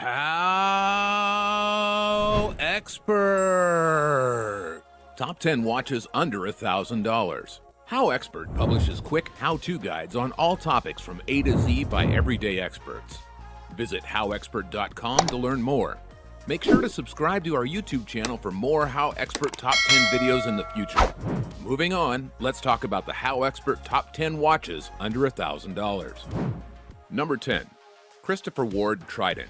HowExpert! Top 10 watches under $1,000. HowExpert publishes quick how-to guides on all topics from A to Z by everyday experts. Visit HowExpert.com to learn more. Make sure to subscribe to our YouTube channel for more HowExpert Top 10 videos in the future. Moving on, let's talk about the HowExpert Top 10 watches under $1,000. Number 10. Christopher Ward Trident.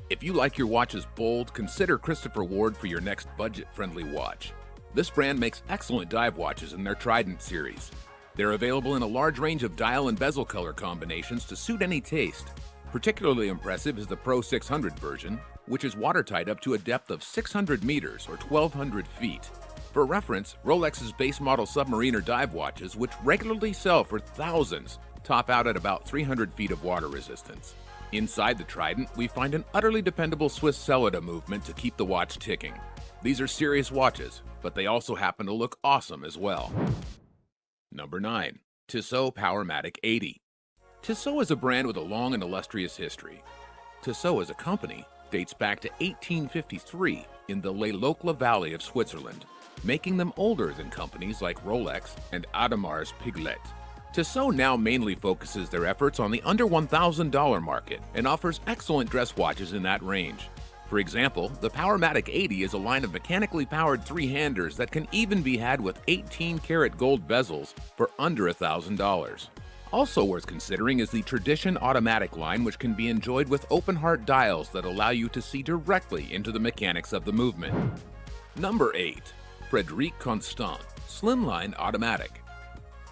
If you like your watches bold, consider Christopher Ward for your next budget-friendly watch. This brand makes excellent dive watches in their Trident series. They're available in a large range of dial and bezel color combinations to suit any taste. Particularly impressive is the Pro 600 version, which is watertight up to a depth of 600 meters or 1,200 feet. For reference, Rolex's base model Submariner dive watches, which regularly sell for thousands, top out at about 300 feet of water resistance. Inside the Trident, we find an utterly dependable Swiss Cellular movement to keep the watch ticking. These are serious watches, but they also happen to look awesome as well. Number 9. Tissot Powermatic 80. Tissot is a brand with a long and illustrious history. Tissot as a company dates back to 1853 in the Le Locle Valley of Switzerland, making them older than companies like Rolex and Audemars Piguet. Tissot now mainly focuses their efforts on the under $1,000 market and offers excellent dress watches in that range. For example, the Powermatic 80 is a line of mechanically powered three-handers that can even be had with 18-karat gold bezels for under $1,000. Also worth considering is the Tradition Automatic line, which can be enjoyed with open-heart dials that allow you to see directly into the mechanics of the movement. Number 8. Fredrique Constant Slimline Automatic.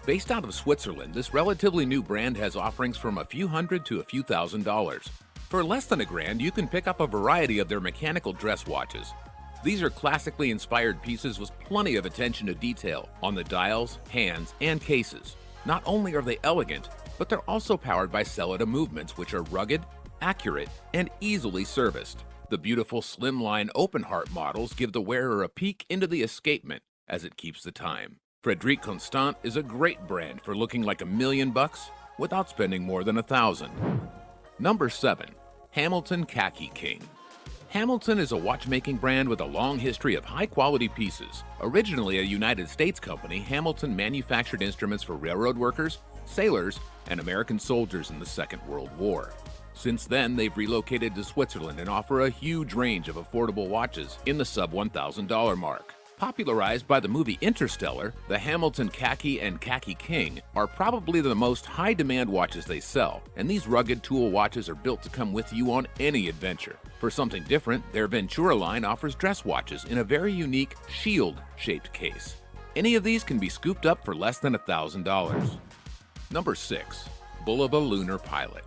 Based out of Switzerland, this relatively new brand has offerings from a few hundred to a few $1,000s. For less than $1,000, you can pick up a variety of their mechanical dress watches. These are classically inspired pieces with plenty of attention to detail on the dials, hands, and cases. Not only are they elegant, but they're also powered by Cellular movements, which are rugged, accurate, and easily serviced. The beautiful Slimline open heart models give the wearer a peek into the escapement as it keeps the time. Fredrique Constant is a great brand for looking like $1,000,000 without spending more than $1,000. Number 7. Hamilton Khaki King. Hamilton is a watchmaking brand with a long history of high-quality pieces. Originally a United States company, Hamilton manufactured instruments for railroad workers, sailors, and American soldiers in the Second World War. Since then, they've relocated to Switzerland and offer a huge range of affordable watches in the sub-$1,000 mark. Popularized by the movie Interstellar, the Hamilton Khaki and Khaki King are probably the most high-demand watches they sell, and these rugged tool watches are built to come with you on any adventure. For something different, their Ventura line offers dress watches in a very unique shield-shaped case. Any of these can be scooped up for less than $1,000. Number 6. Bulova Lunar Pilot.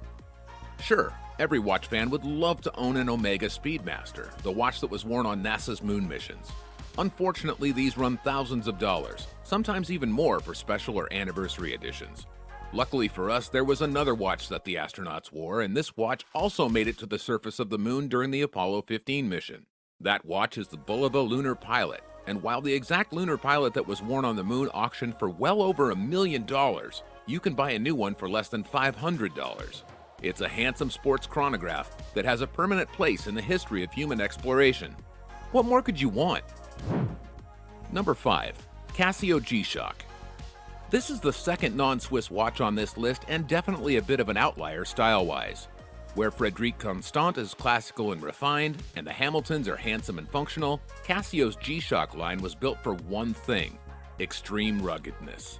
Sure, every watch fan would love to own an Omega Speedmaster, the watch that was worn on NASA's moon missions. Unfortunately, these run thousands of dollars, sometimes even more for special or anniversary editions. Luckily for us, there was another watch that the astronauts wore, and this watch also made it to the surface of the moon during the Apollo 15 mission. That watch is the Bulova Lunar Pilot, and while the exact lunar pilot that was worn on the moon auctioned for well over $1,000,000, you can buy a new one for less than $500. It's a handsome sports chronograph that has a permanent place in the history of human exploration. What more could you want? Number 5. Casio G-Shock. This is the second non-Swiss watch on this list and definitely a bit of an outlier style-wise. Where Fredrique Constant is classical and refined, and the Hamiltons are handsome and functional, Casio's G-Shock line was built for one thing: extreme ruggedness.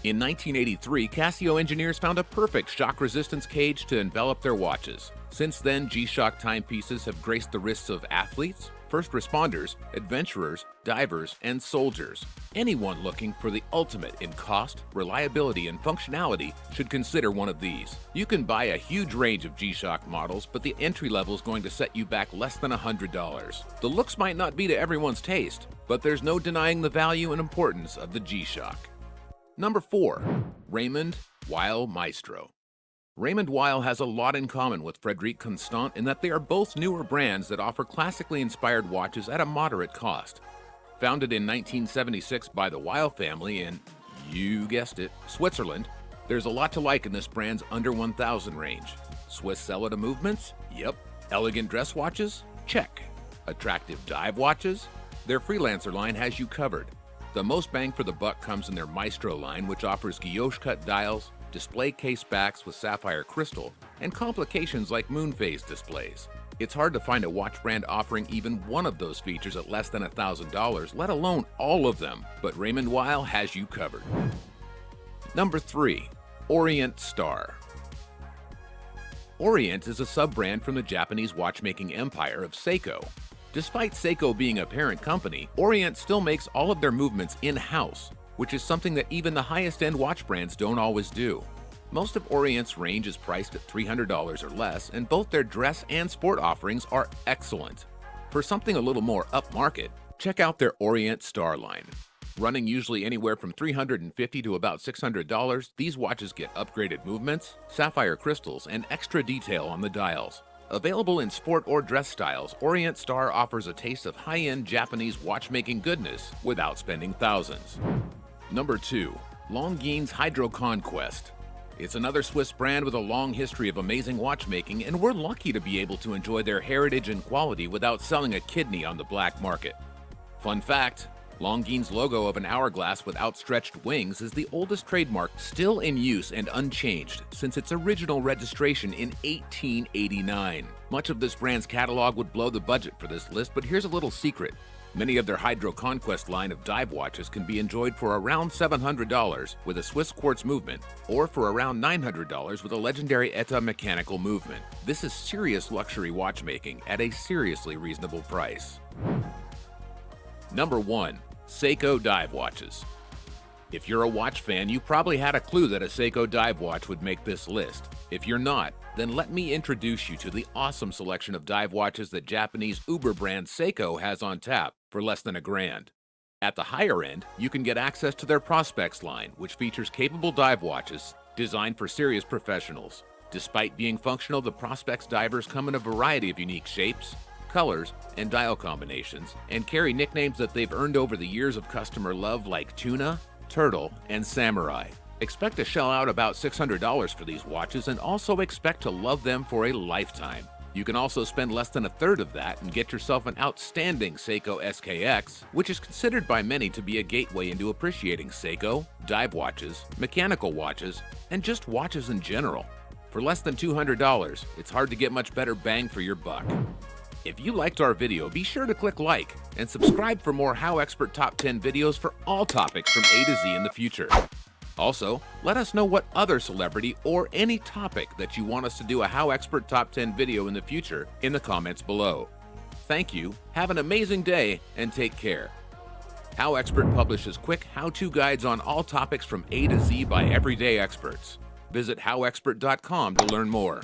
In 1983, Casio engineers found a perfect shock resistance cage to envelop their watches. Since then, G-Shock timepieces have graced the wrists of athletes, first responders, adventurers, divers, and soldiers. Anyone looking for the ultimate in cost, reliability, and functionality should consider one of these. You can buy a huge range of G-Shock models, but the entry level is going to set you back less than $100. The looks might not be to everyone's taste, but there's no denying the value and importance of the G-Shock. Number 4. Raymond Weil Maestro. Raymond Weil has a lot in common with Fredrique Constant in that they are both newer brands that offer classically inspired watches at a moderate cost. Founded in 1976 by the Weil family in, you guessed it, Switzerland, there's a lot to like in this brand's under 1,000 range. Swiss Cellular movements? Yep. Elegant dress watches? Check. Attractive dive watches? Their freelancer line has you covered. The most bang for the buck comes in their Maestro line, which offers guilloche-cut dials, display case backs with sapphire crystal, and complications like moon phase displays. It's hard to find a watch brand offering even one of those features at less than $1,000, let alone all of them, but Raymond Weil has you covered. Number 3. Orient Star. Orient is a sub-brand from the Japanese watchmaking empire of Seiko. Despite Seiko being a parent company, Orient still makes all of their movements in-house, which is something that even the highest-end watch brands don't always do. Most of Orient's range is priced at $300 or less, and both their dress and sport offerings are excellent. For something a little more upmarket, check out their Orient Star line. Running usually anywhere from $350 to about $600, these watches get upgraded movements, sapphire crystals, and extra detail on the dials. Available in sport or dress styles, Orient Star offers a taste of high-end Japanese watchmaking goodness without spending thousands. Number 2. Longines Hydro Conquest. It's another Swiss brand with a long history of amazing watchmaking, and we're lucky to be able to enjoy their heritage and quality without selling a kidney on the black market. Fun fact, Longines' logo of an hourglass with outstretched wings is the oldest trademark still in use and unchanged since its original registration in 1889. Much of this brand's catalog would blow the budget for this list, but here's a little secret. Many of their Hydro Conquest line of dive watches can be enjoyed for around $700 with a Swiss quartz movement, or for around $900 with a legendary ETA mechanical movement. This is serious luxury watchmaking at a seriously reasonable price. Number 1. Seiko Dive Watches. If you're a watch fan, you probably had a clue that a Seiko dive watch would make this list. If you're not, then let me introduce you to the awesome selection of dive watches that Japanese Uber brand Seiko has on tap for less than $1,000. At the higher end, you can get access to their Prospects line, which features capable dive watches designed for serious professionals. Despite being functional, the Prospects divers come in a variety of unique shapes, colors, and dial combinations, and carry nicknames that they've earned over the years of customer love like Tuna, Turtle, and Samurai. Expect to shell out about $600 for these watches and also expect to love them for a lifetime. You can also spend less than a third of that and get yourself an outstanding Seiko SKX, which is considered by many to be a gateway into appreciating Seiko, dive watches, mechanical watches, and just watches in general. For less than $200, it's hard to get much better bang for your buck. If you liked our video, be sure to click like and subscribe for more HowExpert Top 10 videos for all topics from A to Z in the future. Also, let us know what other celebrity or any topic that you want us to do a HowExpert Top 10 video in the future in the comments below. Thank you, have an amazing day, and take care. HowExpert publishes quick how-to guides on all topics from A to Z by everyday experts. Visit howexpert.com to learn more.